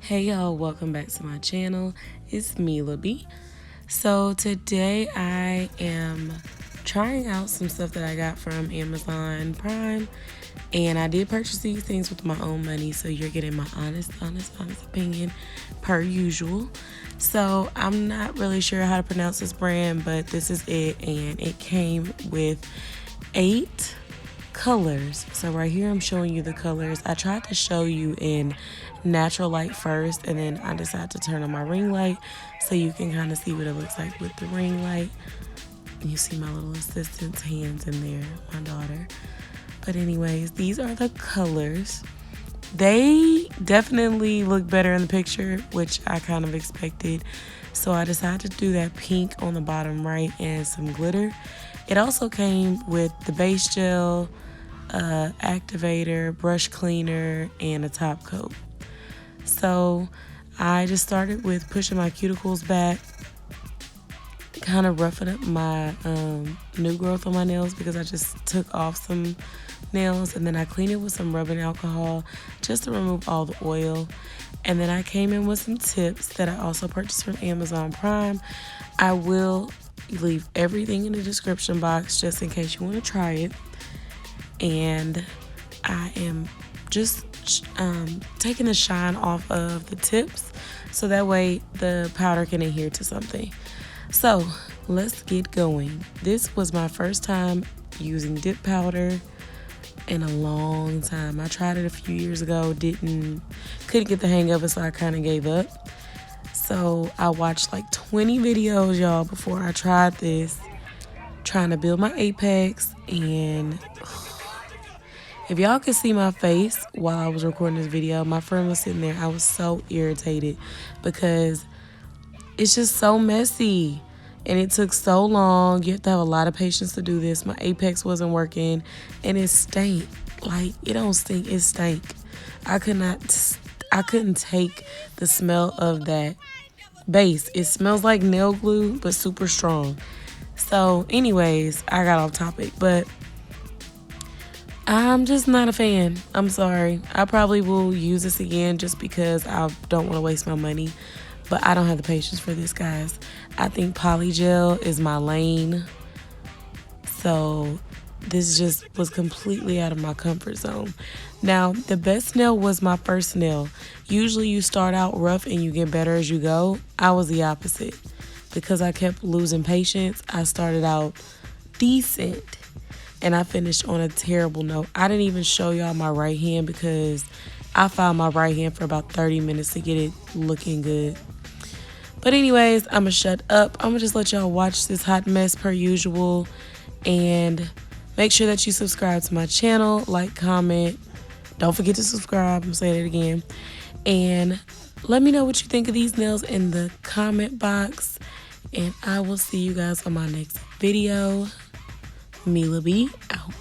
Hey y'all, welcome back to my channel. It's Mila B. So today I am trying out some stuff that I got from Amazon Prime, and I did purchase these things with my own money, so you're getting my honest opinion per usual. So I'm not really sure how to pronounce this brand, but this is it, and it came with 8 colors. So right here I'm showing you the colors. I tried to show you in natural light first, and then I decided to turn on my ring light so you can kind of see what it looks like with the ring light. You see my little assistant's hands in there, my daughter. But anyways, these are the colors. They definitely look better in the picture, which I kind of expected. So I decided to do that pink on the bottom right and some glitter. It also came with the base gel, activator, brush cleaner, and a top coat. So I just started with pushing my cuticles back, kind of roughing up my new growth on my nails because I just took off some nails, and then I cleaned it with some rubbing alcohol just to remove all the oil. And then I came in with some tips that I also purchased from Amazon Prime. I will leave everything in the description box just in case you want to try it. And I am just taking the shine off of the tips so that way the powder can adhere to something. So let's get going. This was my first time using dip powder in a long time. I tried it a few years ago, couldn't get the hang of it, so I kind of gave up. So I watched like 20 videos, y'all, before I tried this, trying to build my apex. And if y'all could see my face while I was recording this video, my friend was sitting there. I was so irritated because it's just so messy and it took so long. You have to have a lot of patience to do this. My apex wasn't working and it stank. Like, it don't stink, it stank. I couldn't take the smell of that base. It smells like nail glue, but super strong. So anyways, I got off topic, but I'm just not a fan. I'm sorry. I probably will use this again just because I don't want to waste my money. But I don't have the patience for this, guys. I think polygel is my lane. So this just was completely out of my comfort zone. Now, the best nail was my first nail. Usually you start out rough and you get better as you go. I was the opposite. Because I kept losing patience, I started out decent and I finished on a terrible note. I didn't even show y'all my right hand because I found my right hand for about 30 minutes to get it looking good. But anyways, I'm going to shut up. I'm going to just let y'all watch this hot mess per usual. And make sure that you subscribe to my channel, like, comment. Don't forget to subscribe. I'm saying it again. And let me know what you think of these nails in the comment box. And I will see you guys on my next video. Mila B out.